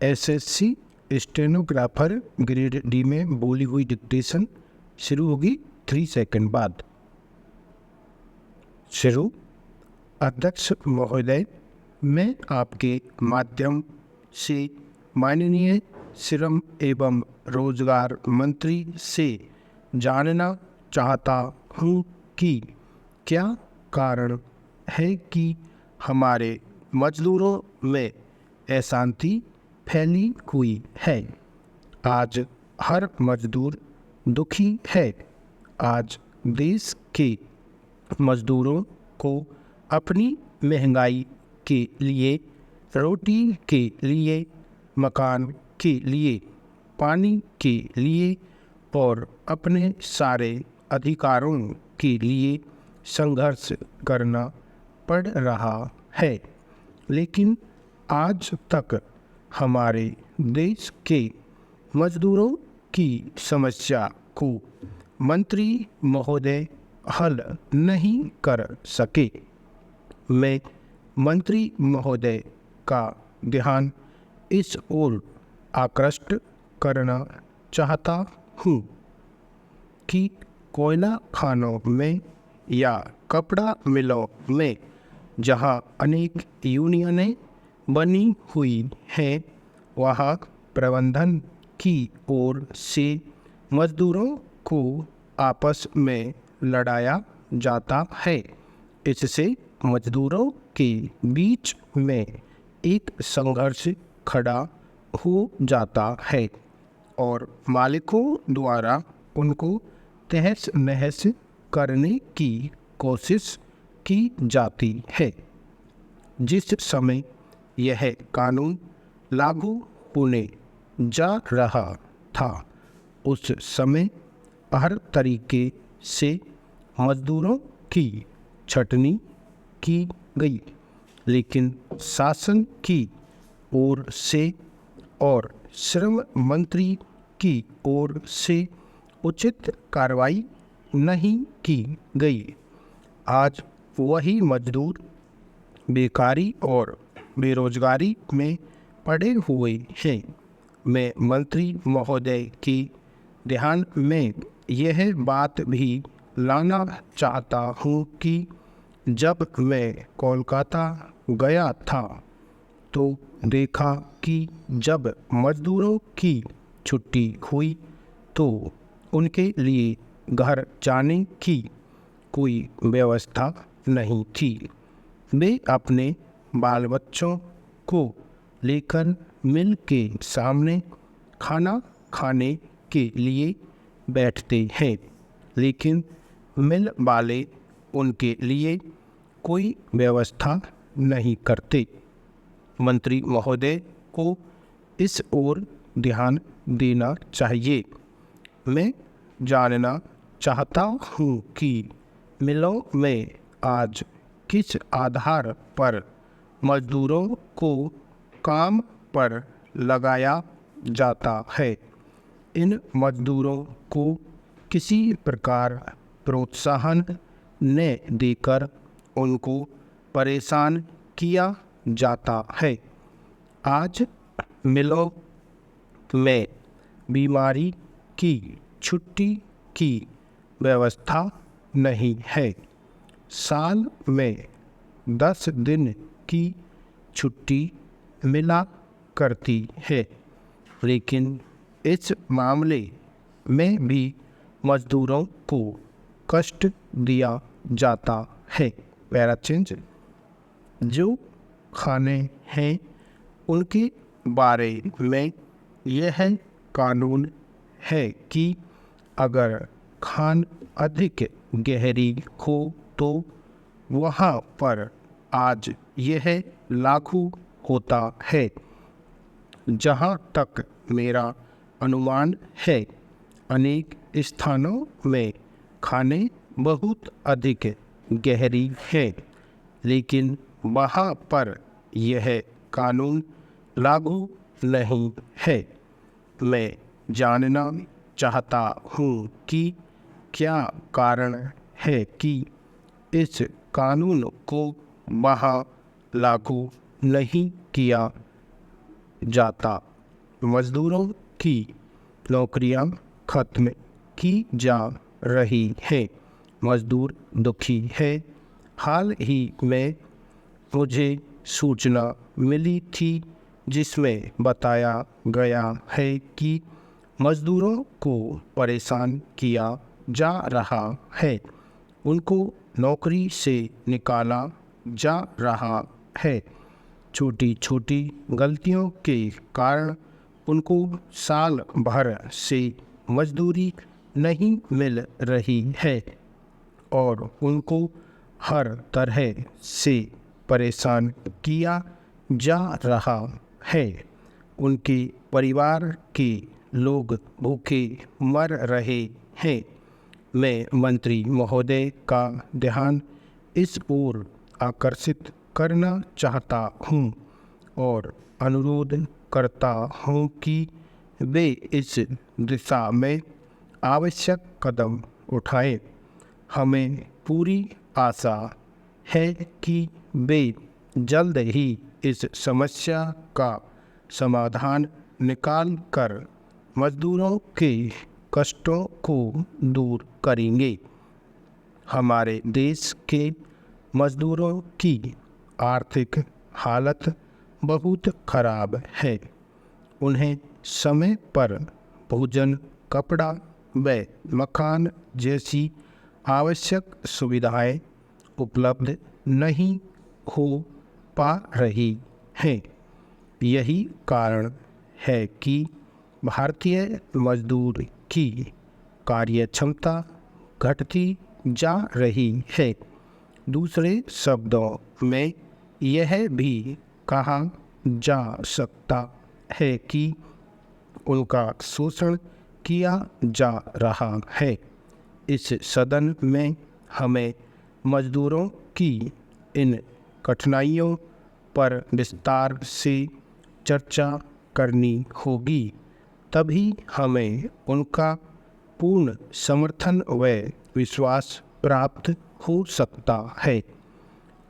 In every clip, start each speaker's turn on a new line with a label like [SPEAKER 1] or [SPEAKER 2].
[SPEAKER 1] SSC stenographer grade D में बोली हुई डिक्टेशन शुरू होगी 3 सेकंड बाद। शुरू। अध्यक्ष महोदय, मैं आपके माध्यम से माननीय श्रम एवं रोजगार मंत्री से जानना चाहता हूँ कि क्या कारण है कि हमारे मजदूरों में अशांति फैली हुई है। आज हर मजदूर दुखी है। आज देश के मजदूरों को अपनी महंगाई के लिए, रोटी के लिए, मकान के लिए, पानी के लिए और अपने सारे अधिकारों के लिए संघर्ष करना पड़ रहा है। लेकिन आज तक हमारे देश के मजदूरों की समस्या को मंत्री महोदय हल नहीं कर सके। मैं मंत्री महोदय का ध्यान इस ओर आकृष्ट करना चाहता हूँ कि कोयला खानों में या कपड़ा मिलों में जहाँ अनेक यूनियनें बनी हुई हैं, वहाँ प्रबंधन की ओर से मजदूरों को आपस में लड़ाया जाता है। इससे मजदूरों के बीच में एक संघर्ष खड़ा हो जाता है और मालिकों द्वारा उनको तहस नहस करने की कोशिश की जाती है। जिस समय यह कानून लागू होने जा रहा था, उस समय हर तरीके से मजदूरों की छटनी की गई, लेकिन शासन की ओर से और श्रम मंत्री की ओर से उचित कार्रवाई नहीं की गई। आज वही मजदूर बेकारी और बेरोजगारी में पड़े हुए हैं। मैं मंत्री महोदय के ध्यान में यह बात भी लाना चाहता हूँ कि जब मैं कोलकाता गया था तो देखा कि जब मजदूरों की छुट्टी हुई तो उनके लिए घर जाने की कोई व्यवस्था नहीं थी। वे अपने बाल बच्चों को लेकर मिल के सामने खाना खाने के लिए बैठते हैं, लेकिन मिल वाले उनके लिए कोई व्यवस्था नहीं करते। मंत्री महोदय को इस ओर ध्यान देना चाहिए। मैं जानना चाहता हूँ कि मिलों में आज किस आधार पर मजदूरों को काम पर लगाया जाता है। इन मजदूरों को किसी प्रकार प्रोत्साहन न देकर उनको परेशान किया जाता है। आज मिलों में बीमारी की छुट्टी की व्यवस्था नहीं है। साल में 10 दिन की छुट्टी मिला करती है, लेकिन इस मामले में भी मजदूरों को कष्ट दिया जाता है। पैराचेंज। जो खाने हैं उनके बारे में यह कानून है कि अगर खान अधिक गहरी हो तो वहाँ पर आज यह लागू होता है। जहाँ तक मेरा अनुमान है, अनेक स्थानों में खाने बहुत अधिक गहरी है, लेकिन वहाँ पर यह कानून लागू नहीं है। मैं जानना चाहता हूँ कि क्या कारण है कि इस कानून को वहाँ लागू नहीं किया जाता। मजदूरों की नौकरियां खत्म की जा रही हैं। मजदूर दुखी है। हाल ही में मुझे सूचना मिली थी जिसमें बताया गया है कि मजदूरों को परेशान किया जा रहा है। उनको नौकरी से निकाला जा रहा है। छोटी छोटी गलतियों के कारण उनको साल भर से मजदूरी नहीं मिल रही है और उनको हर तरह से परेशान किया जा रहा है। उनके परिवार के लोग भूखे मर रहे हैं। मैं मंत्री महोदय का ध्यान इस ओर आकर्षित करना चाहता हूँ और अनुरोध करता हूँ कि वे इस दिशा में आवश्यक कदम उठाएं। हमें पूरी आशा है कि वे जल्द ही इस समस्या का समाधान निकाल कर मजदूरों के कष्टों को दूर करेंगे। हमारे देश के मजदूरों की आर्थिक हालत बहुत खराब है। उन्हें समय पर भोजन, कपड़ा व मकान जैसी आवश्यक सुविधाएं उपलब्ध नहीं हो पा रही हैं। यही कारण है कि भारतीय मजदूर की कार्यक्षमता घटती जा रही है। दूसरे शब्दों में यह भी कहा जा सकता है कि उनका शोषण किया जा रहा है। इस सदन में हमें मजदूरों की इन कठिनाइयों पर विस्तार से चर्चा करनी होगी। तभी हमें उनका पूर्ण समर्थन व विश्वास प्राप्त हो सकता है।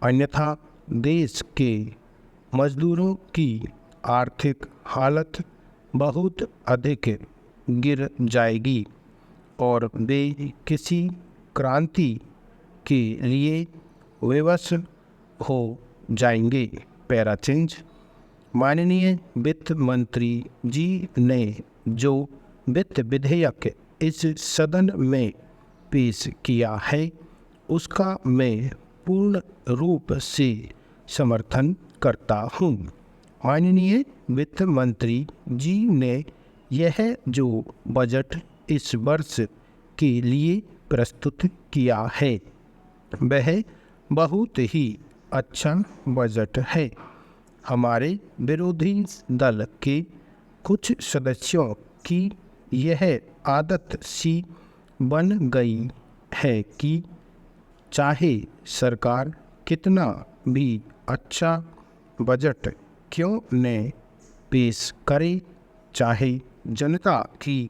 [SPEAKER 1] अन्यथा देश के मजदूरों की आर्थिक हालत बहुत अधिक गिर जाएगी और वे किसी क्रांति के लिए विवश हो जाएंगे। Para change. माननीय वित्त मंत्री जी ने जो वित्त विधेयक इस सदन में पेश किया है उसका मैं पूर्ण रूप से समर्थन करता हूँ। माननीय वित्त मंत्री जी ने यह जो बजट इस वर्ष के लिए प्रस्तुत किया है वह बहुत ही अच्छा बजट है। हमारे विरोधी दल के कुछ सदस्यों की यह आदत सी बन गई है कि चाहे सरकार कितना भी अच्छा बजट क्यों न पेश करे, चाहे जनता की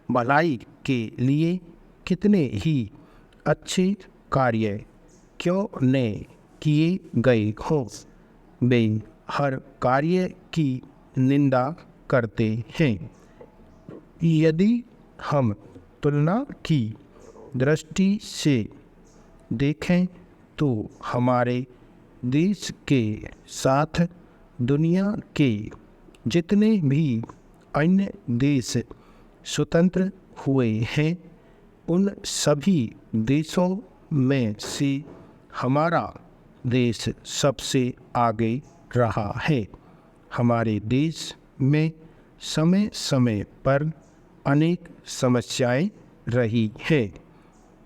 [SPEAKER 1] भलाई के लिए कितने ही अच्छे कार्य क्यों न किए गए हों, वे हर कार्य की निंदा करते हैं। यदि हम तुलना की दृष्टि से देखें तो हमारे देश के साथ दुनिया के जितने भी अन्य देश स्वतंत्र हुए हैं उन सभी देशों में से हमारा देश सबसे आगे रहा है। हमारे देश में समय समय पर अनेक समस्याएं रही हैं।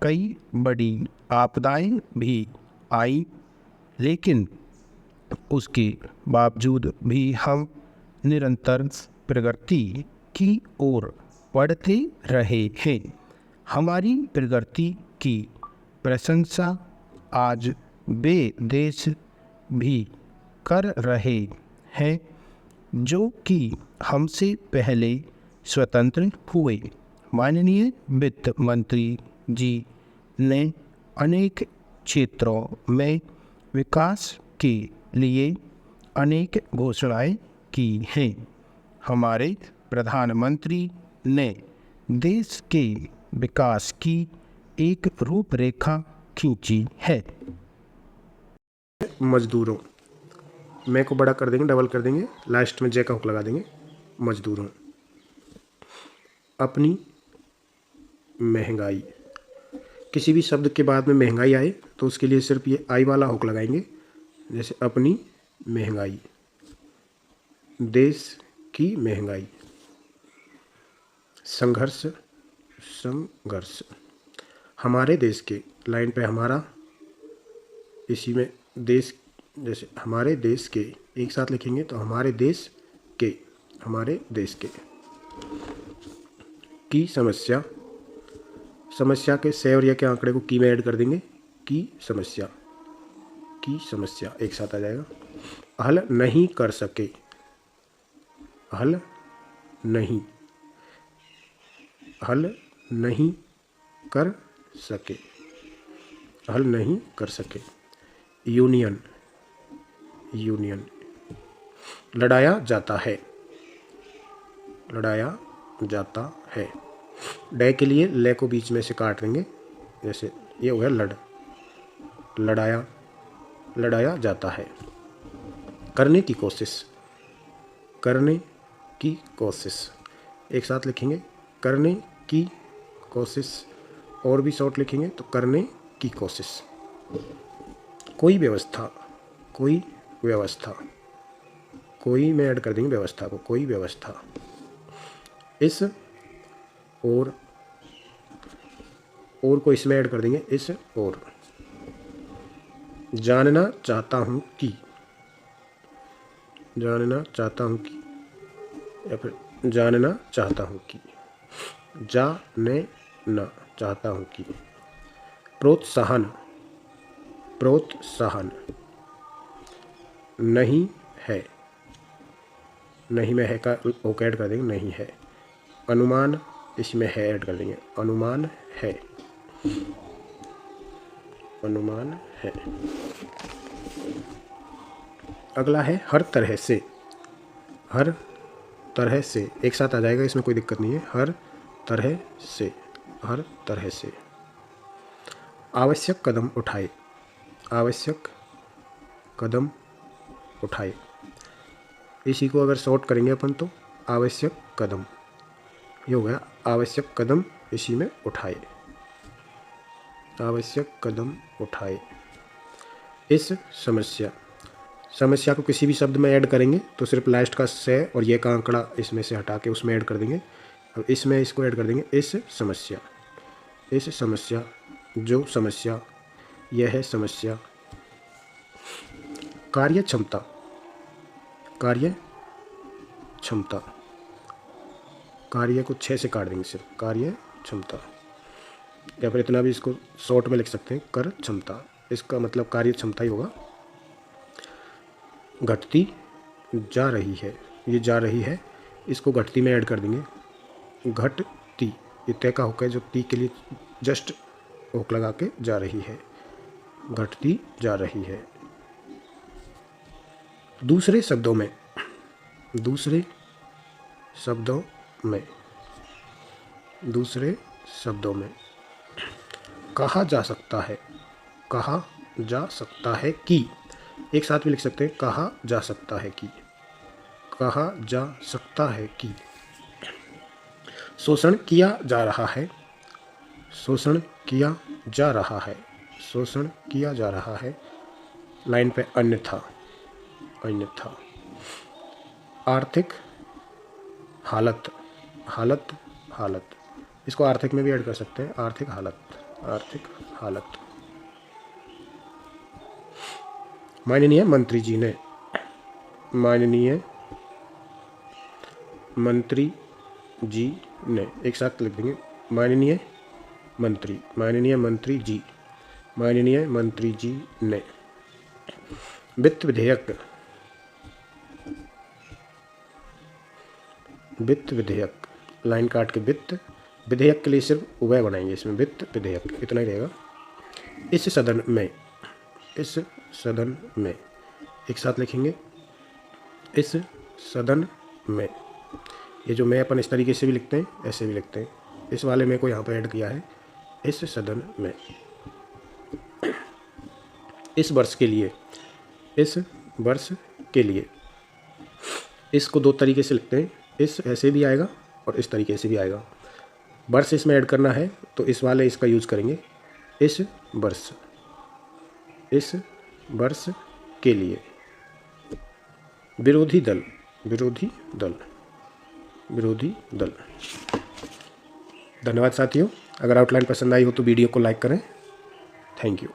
[SPEAKER 1] कई बड़ी आपदाएं भी आई, लेकिन उसके बावजूद भी हम निरंतर प्रगति की ओर बढ़ते रहे हैं। हमारी प्रगति की प्रशंसा आज वे देश भी कर रहे हैं जो कि हमसे पहले स्वतंत्र हुए। माननीय वित्त मंत्री जी ने अनेक क्षेत्रों में विकास के लिए अनेक घोषणाएं की हैं। हमारे प्रधानमंत्री ने देश के विकास की एक रूपरेखा खींची है।
[SPEAKER 2] मजदूरों, मैं को बड़ा कर देंगे, डबल कर देंगे, लास्ट में जे का हुक लगा देंगे। मजदूरों। अपनी महंगाई, किसी भी शब्द के बाद में महंगाई आए तो उसके लिए सिर्फ ये आई वाला हुक लगाएंगे। जैसे अपनी महंगाई, देश की महंगाई। संघर्ष, संघर्ष। हमारे देश के, लाइन पे हमारा, इसी में देश, जैसे हमारे देश के एक साथ लिखेंगे तो हमारे देश के, हमारे देश के। की समस्या, समस्या के से और या के आंकड़े को की में ऐड कर देंगे। की समस्या, की समस्या एक साथ आ जाएगा। हल नहीं कर सके, हल नहीं, हल नहीं कर सके, हल नहीं कर सके। Union, union. लड़ाया जाता है, लड़ाया जाता है। डे के लिए ले को बीच में से काट देंगे। जैसे ये हो गया लड़, लड़ाया, लड़ाया जाता है। करने की कोशिश, करने की कोशिश एक साथ लिखेंगे। करने की कोशिश, और भी शॉर्ट लिखेंगे तो करने की कोशिश। कोई व्यवस्था, कोई व्यवस्था, कोई में ऐड कर देंगे व्यवस्था को, कोई व्यवस्था। इस और को इसमें ऐड कर देंगे, इस और। जानना चाहता हूँ कि, जानना चाहता हूँ कि, या फिर जानना चाहता हूँ कि, जाने ना चाहता हूँ कि। प्रोत्साहन, प्रोत्साहन। नहीं है, नहीं में है का ओके ऐड कर देंगे, नहीं है। अनुमान, इसमें है ऐड कर देंगे, अनुमान है, अनुमान है। अगला है हर तरह से, हर तरह से एक साथ आ जाएगा, इसमें कोई दिक्कत नहीं है। हर तरह से, हर तरह से। आवश्यक कदम उठाए, आवश्यक कदम उठाए। इसी को अगर शॉर्ट करेंगे अपन तो आवश्यक कदम, ये हो गया आवश्यक कदम इसी में उठाए, आवश्यक कदम उठाए। इस समस्या, समस्या को किसी भी शब्द में ऐड करेंगे तो सिर्फ लास्ट का से और ये का आंकड़ा इसमें से हटा के उसमें ऐड कर देंगे। अब इसमें इसको ऐड कर देंगे, इस समस्या, इस समस्या, जो समस्या, यह है समस्या। कार्य क्षमता, कार्य क्षमता, कार्य को 6 से काट देंगे सिर्फ, कार्य क्षमता। या फिर इतना भी इसको शॉर्ट में लिख सकते हैं, कर क्षमता, इसका मतलब कार्य क्षमता ही होगा। घटती जा रही है, ये जा रही है, इसको घटती में ऐड कर देंगे। घटती, ये तय का होकर जो ती के लिए जस्ट ओक लगा के जा रही है, घटती जा रही है। दूसरे शब्दों में, दूसरे शब्दों में, दूसरे शब्दों में। कहा जा सकता है, कहा जा सकता है कि, एक साथ भी लिख सकते हैं, कहा जा सकता है कि, कहा जा सकता है कि। शोषण किया जा रहा है, शोषण किया जा रहा है, शोषण किया जा रहा है। लाइन पे अन्यथा, अन्यथा। आर्थिक हालत, हालत, हालत, इसको आर्थिक में भी ऐड कर सकते हैं, आर्थिक हालत, आर्थिक हालत। माननीय मंत्री जी ने, माननीय मंत्री जी ने, एक साथ लिख देंगे, माननीय मंत्री, माननीय मंत्री जी, माननीय मंत्री जी ने। वित्त विधेयक, वित्त विधेयक, लाइन काट के वित्त विधेयक के लिए सिर्फ उभय बनाएंगे, इसमें वित्त विधेयक इतना ही रहेगा। इस सदन में, इस सदन में, एक साथ लिखेंगे, इस सदन में। ये जो मैं अपन इस तरीके से भी लिखते हैं, ऐसे भी लिखते हैं। इस वाले में को यहाँ पर ऐड किया है, इस सदन में। इस वर्ष के लिए, इस वर्ष के लिए। इसको दो तरीके से लिखते हैं, इस ऐसे भी आएगा और इस तरीके से भी आएगा। वर्ष इसमें ऐड करना है तो इस वाले इसका यूज करेंगे, इस वर्ष, इस वर्ष के लिए। विरोधी दल, विरोधी दल, विरोधी दल। धन्यवाद साथियों। अगर आउटलाइन पसंद आई हो तो वीडियो को लाइक करें। Thank you.